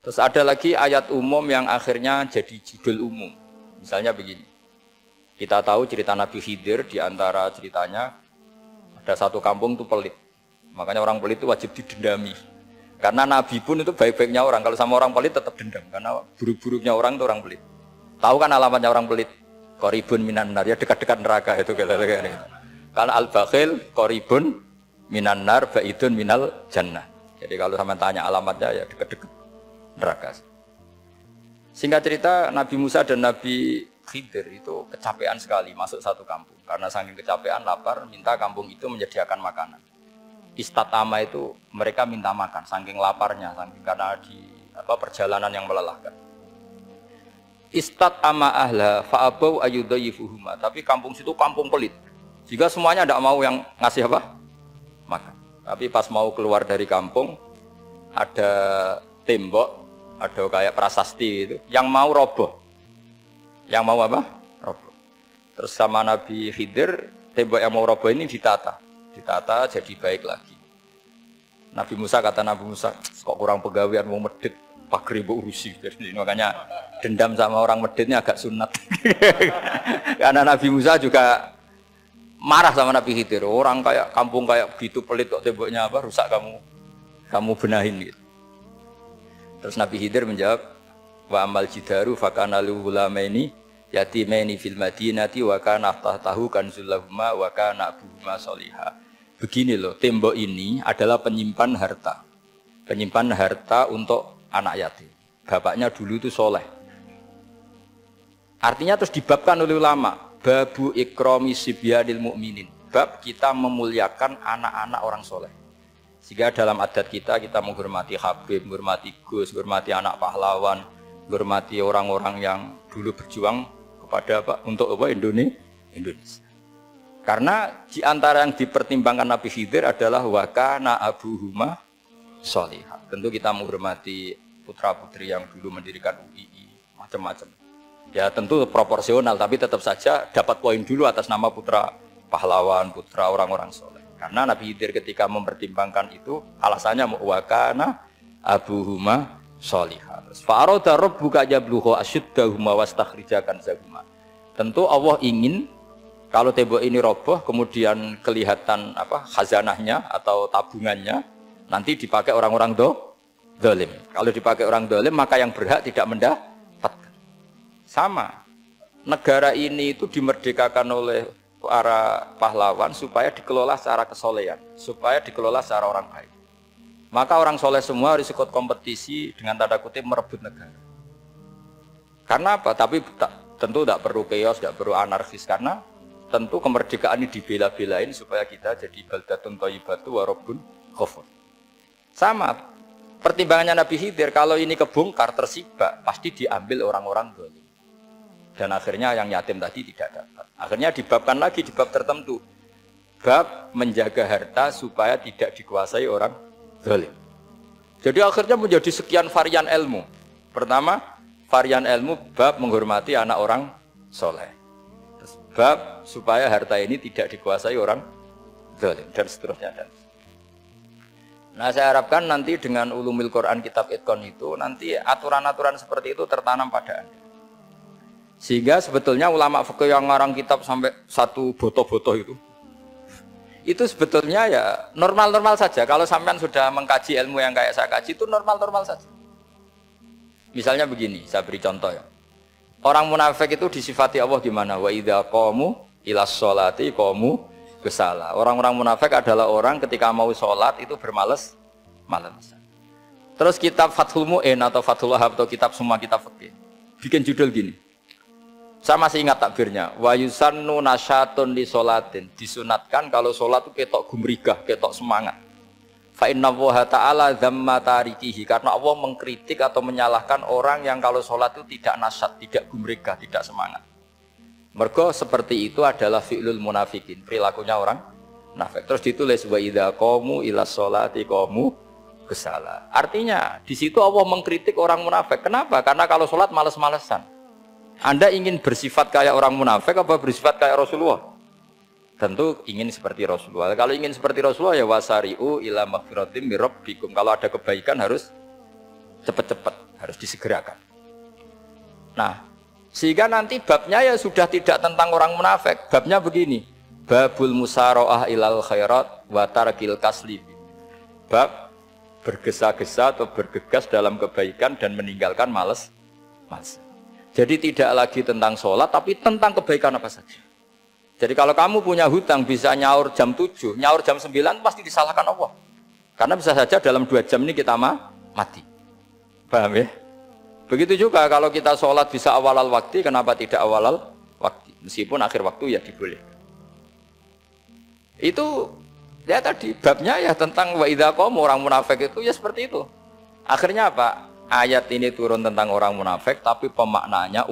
Terus ada lagi ayat umum yang akhirnya jadi judul umum. Misalnya begini. Kita tahu cerita Nabi Khidir, di antara ceritanya ada satu kampung itu pelit. Makanya orang pelit itu wajib didendami. Karena Nabi pun itu baik-baiknya orang. Kalau sama orang pelit tetap dendam. Karena buruk-buruknya orang itu orang pelit. Tahu kan alamatnya orang pelit? Qoribun minan nar, ya dekat-dekat neraka itu. Karena al-bakhil qoribun minan nar, ba'idun minal jannah. Jadi kalau sama tanya alamatnya ya dekat-dekat neraka. Singkat cerita, Nabi Musa dan Nabi Khidir itu kecapean sekali masuk satu kampung. Karena saking kecapean, lapar, minta kampung itu menyediakan makanan. Istatama itu mereka minta makan, saking laparnya, saking karena di perjalanan yang melelahkan. Istatama ahla fa'abau ayyudayyifuhuma. Tapi kampung situ kampung pelit. Jika semuanya tidak mau yang ngasih apa? Makan. Tapi pas mau keluar dari kampung, ada tembok, ada kayak prasasti itu, yang mau roboh. Yang mau apa? Roboh. Terus sama Nabi Khidir, tembok yang mau roboh ini ditata jadi baik lagi. Nabi Musa kata Nabi Musa, kok kurang pegawaian mau medit, pagri mbok urusi. Jadi makanya dendam sama orang meditnya agak sunat. Karena Nabi Musa juga marah sama Nabi Khidir. Orang kayak kampung kayak gitu pelit kok temboknya apa rusak kamu benahin gitu. Terus Nabi Khidir menjawab, wa amal jidaru fakana lil ghulamaini yatimaini fil madinati wa kana tahtahu kanzul lahuma wa kana abuhuma sholiha. Begini loh, tembok ini adalah penyimpan harta. Penyimpan harta untuk anak yatim. Bapaknya dulu itu soleh. Artinya terus dibabkan oleh ulama, babu ikrami sibyanil mu'minin. Bab kita memuliakan anak-anak orang soleh. Sehingga dalam adat kita menghormati Habib, menghormati Gus, menghormati anak pahlawan, menghormati orang-orang yang dulu berjuang kepada untuk Indonesia. Karena di antara yang dipertimbangkan Nabi Khidir adalah wakana abuhuma sholihah. Tentu kita menghormati putra-putri yang dulu mendirikan UII, macam-macam. Ya tentu proporsional, tapi tetap saja dapat poin dulu atas nama putra pahlawan, putra orang-orang soleh. Karena Nabi Khidir ketika mempertimbangkan itu, alasannya wakana abuhuma sholihah. Fa'aroda rabbuka yablugha ashuddahuma wastakhrijakan zahuma. Tentu Allah ingin kalau tembok ini roboh, kemudian kelihatan khazanahnya atau tabungannya, nanti dipakai orang-orang dolim. Kalau dipakai orang dolim, maka yang berhak tidak mendapatkan. Sama, negara ini itu dimerdekakan oleh para pahlawan supaya dikelola secara kesolehan, supaya dikelola secara orang baik. Maka orang soleh semua harus ikut kompetisi dengan tanda kutip merebut negara. Karena apa? Tapi tentu tidak perlu chaos, tidak perlu anarkis, karena tentu kemerdekaan ini dibela-belain supaya kita jadi baldatun thayyibatu wa rabbun ghafur. Sama, pertimbangannya Nabi Khidir, kalau ini kebongkar tersibak, pasti diambil orang-orang dolim. Dan akhirnya yang yatim tadi tidak dapat. Akhirnya dibabkan lagi di bab tertentu. Bab menjaga harta supaya tidak dikuasai orang dolim. Jadi akhirnya menjadi sekian varian ilmu. Pertama, varian ilmu bab menghormati anak orang soleh. Bab supaya harta ini tidak dikuasai orang zalim dan seterusnya. Nah, saya harapkan nanti dengan ulumul Quran kitab Itqan itu nanti aturan-aturan seperti itu tertanam pada Anda. Sehingga sebetulnya ulama fikih yang ngarang kitab sampai satu boto-boto itu sebetulnya ya normal-normal saja. Kalau sampean sudah mengkaji ilmu yang kayak saya kaji itu normal-normal saja. Misalnya begini, saya beri contoh ya. Orang munafik itu disifati Allah di mana? Wa idza qamu ilas sholati qamu kusala. Orang-orang munafik adalah orang ketika mau sholat itu bermalas-malasan. Terus kitab Fathul Mu'in atau Fathul Wahhab atau kitab semua kitab fikih bikin judul gini. Saya masih ingat takbirnya. Wa yusannu nasyatun li sholatin. Disunatkan kalau sholat itu ketok gumrigah, ketok semangat. Fa inna Allaha ta'ala dzamma tarikihi, karena Allah mengkritik atau menyalahkan orang yang kalau sholat itu tidak nasyat, tidak gumregah, tidak semangat. Mergo seperti itu adalah fi'lul munafikin, perilakunya orang munafik. Terus ditulis wa idza qamu ilas sholati qamu kusala. Artinya di situ Allah mengkritik orang munafik. Kenapa? Karena kalau sholat males-malesan. Anda ingin bersifat kayak orang munafik apa bersifat kayak Rasulullah? Tentu ingin seperti Rasulullah. Kalau ingin seperti Rasulullah ya wasari'u ila maghfiratim mir rabbikum. Kalau ada kebaikan harus cepat-cepat. harus disegerakan. Nah, sehingga nanti babnya ya sudah tidak tentang orang munafik. Babnya begini, babul musyaroah ilal khairat wa tarkil kasli. Bab bergesa-gesa atau bergegas dalam kebaikan dan meninggalkan malas. Jadi tidak lagi tentang sholat, tapi tentang kebaikan apa saja. Jadi kalau kamu punya hutang bisa nyaur jam 7, nyaur jam 9 pasti disalahkan Allah. Karena bisa saja dalam 2 jam ini kita mati. Paham ya? Begitu juga kalau kita sholat bisa awal waktu, kenapa tidak awal waktu? Meskipun akhir waktu ya dibolehkan. Itu ya tadi babnya ya tentang wa idza qamu, orang munafik itu ya seperti itu. Akhirnya apa? Ayat ini turun tentang orang munafik tapi pemaknaannya